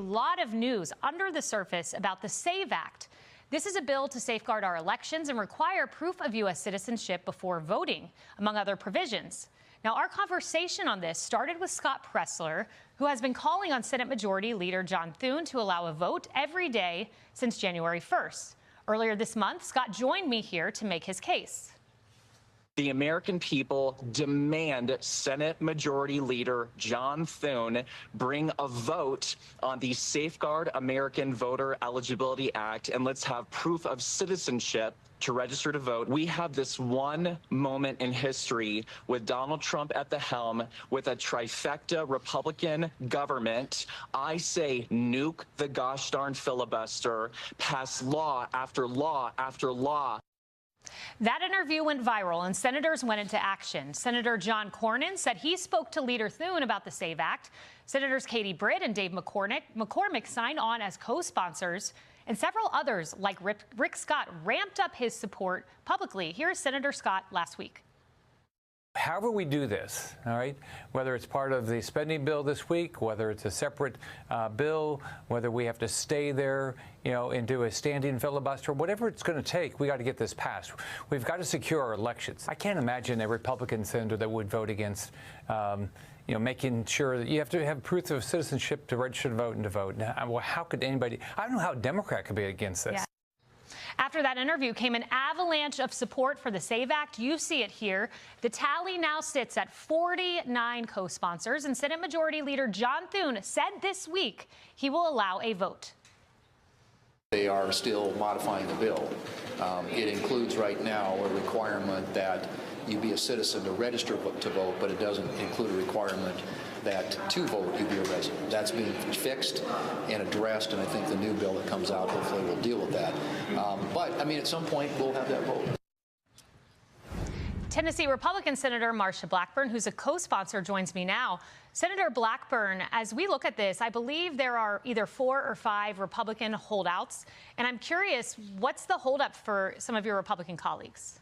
A lot of news under the surface about the SAVE Act. This is a bill to safeguard our elections and require proof of U.S. citizenship before voting, among other provisions. Now, our conversation on this started with Scott Presler, who has been calling on Senate Majority Leader John Thune to allow a vote every day since January 1st. Earlier this month, Scott joined me here to make his case. The American people demand Senate Majority Leader John Thune bring a vote on the Safeguard American Voter Eligibility Act, and let's have proof of citizenship to register to vote. We have this one moment in history with Donald Trump at the helm, with a trifecta Republican government. I say nuke the gosh darn filibuster, pass law after law after law. That interview went viral and senators went into action. Senator John Cornyn said he spoke to Leader Thune about the SAVE Act. Senators Katie Britt and Dave McCormick signed on as co-sponsors, and several others like Rick Scott ramped up his support publicly. Here's Senator Scott last week. However we do this, all right, whether it's part of the spending bill this week, whether it's a separate bill, whether we have to stay there, you know, and do a standing filibuster, whatever it's going to take, we got to get this passed. We've got to secure our elections. I can't imagine a Republican senator that would vote against, you know, making sure that you have to have proof of citizenship to register to vote and to vote. Now, how could anybody? I don't know how a Democrat could be against this. Yeah. After that interview came an avalanche of support for the SAVE Act. You see it here. The tally now sits at 49 co-sponsors, and Senate Majority Leader John Thune said this week he will allow a vote. They are still modifying the bill. It includes right now a requirement that you be a citizen to register to vote, but it doesn't include a requirement that to vote you be a resident. That's being fixed and addressed, and I think the new bill that comes out hopefully will deal with that. But, I mean, at some point we'll have that vote. Tennessee Republican Senator Marsha Blackburn, who's a co-sponsor, joins me now. Senator Blackburn, as we look at this, I believe there are either 4 or 5 Republican holdouts, and I'm curious, what's the holdup for some of your Republican colleagues?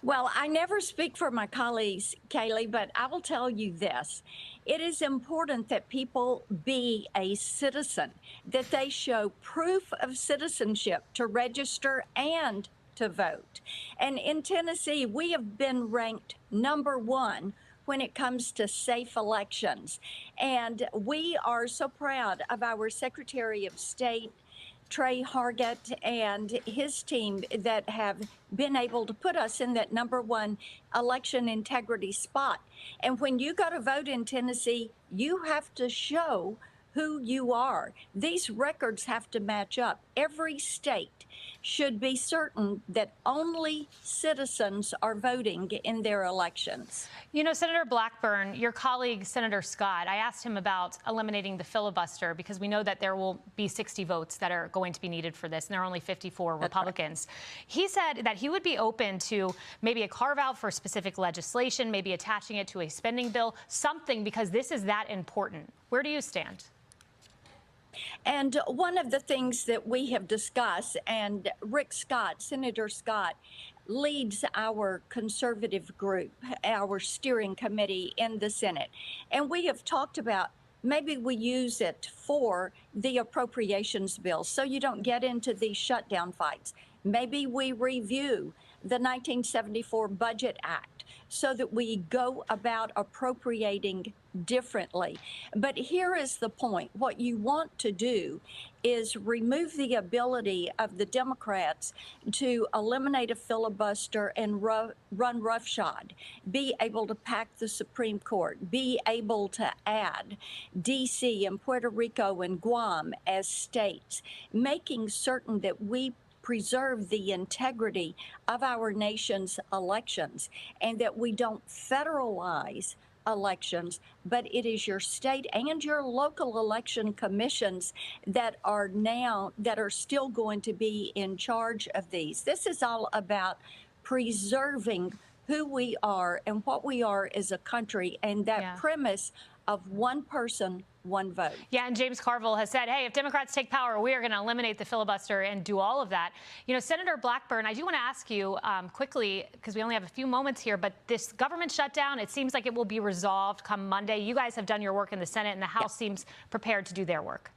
Well, I never speak for my colleagues, Kayleigh, but I will tell you this. It is important that people be a citizen, that they show proof of citizenship to register and to vote. And in Tennessee, we have been ranked #1 when it comes to safe elections. And we are so proud of our Secretary of State, Trey Hargett, and his team that have been able to put us in that #1 election integrity spot. And when you go to vote in Tennessee, you have to show who you are. These records have to match up. Every state should be certain that only citizens are voting in their elections. You know, Senator Blackburn, your colleague, Senator Scott, I asked him about eliminating the filibuster because we know that there will be 60 votes that are going to be needed for this, and there are only 54 Republicans. Right. He said that he would be open to maybe a carve-out for specific legislation, maybe attaching it to a spending bill, something, because this is that important. Where do you stand? And one of the things that we have discussed, and Rick Scott, Senator Scott, leads our conservative group, our steering committee in the Senate. And we have talked about maybe we use it for the appropriations bill so you don't get into these shutdown fights. Maybe we review the 1974 Budget Act so that we go about appropriating differently. But here is the point. What you want to do is remove the ability of the Democrats to eliminate a filibuster and run roughshod, be able to pack the Supreme Court, be able to add D.C. and Puerto Rico and Guam as states, making certain that we preserve the integrity of our nation's elections and that we don't federalize elections, but it is your state and your local election commissions that are still going to be in charge of these. This is all about preserving who we are and what we are as a country, and that premise of one person, one vote. Yeah, and James Carville has said, hey, if Democrats take power, we are going to eliminate the filibuster and do all of that. You know, Senator Blackburn, I do want to ask you quickly, because we only have a few moments here, but this government shutdown, it seems like it will be resolved come Monday. You guys have done your work in the Senate, and the House seems prepared to do their work.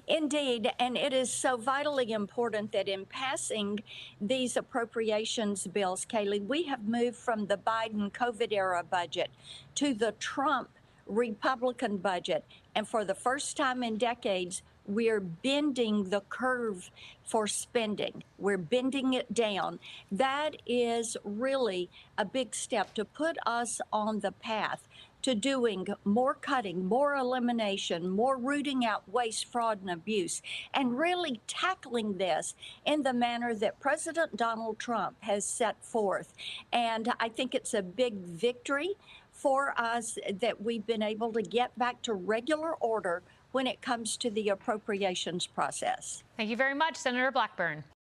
Indeed, and it is so vitally important that in passing these appropriations bills, Kaylee, we have moved from the Biden COVID era budget to the Trump Republican budget. And for the first time in decades, we're bending the curve for spending. We're bending it down. That is really a big step to put us on the path to doing more cutting, more elimination, more rooting out waste, fraud, and abuse, and really tackling this in the manner that President Donald Trump has set forth. And I think it's a big victory for us that we've been able to get back to regular order when it comes to the appropriations process. Thank you very much, Senator Blackburn.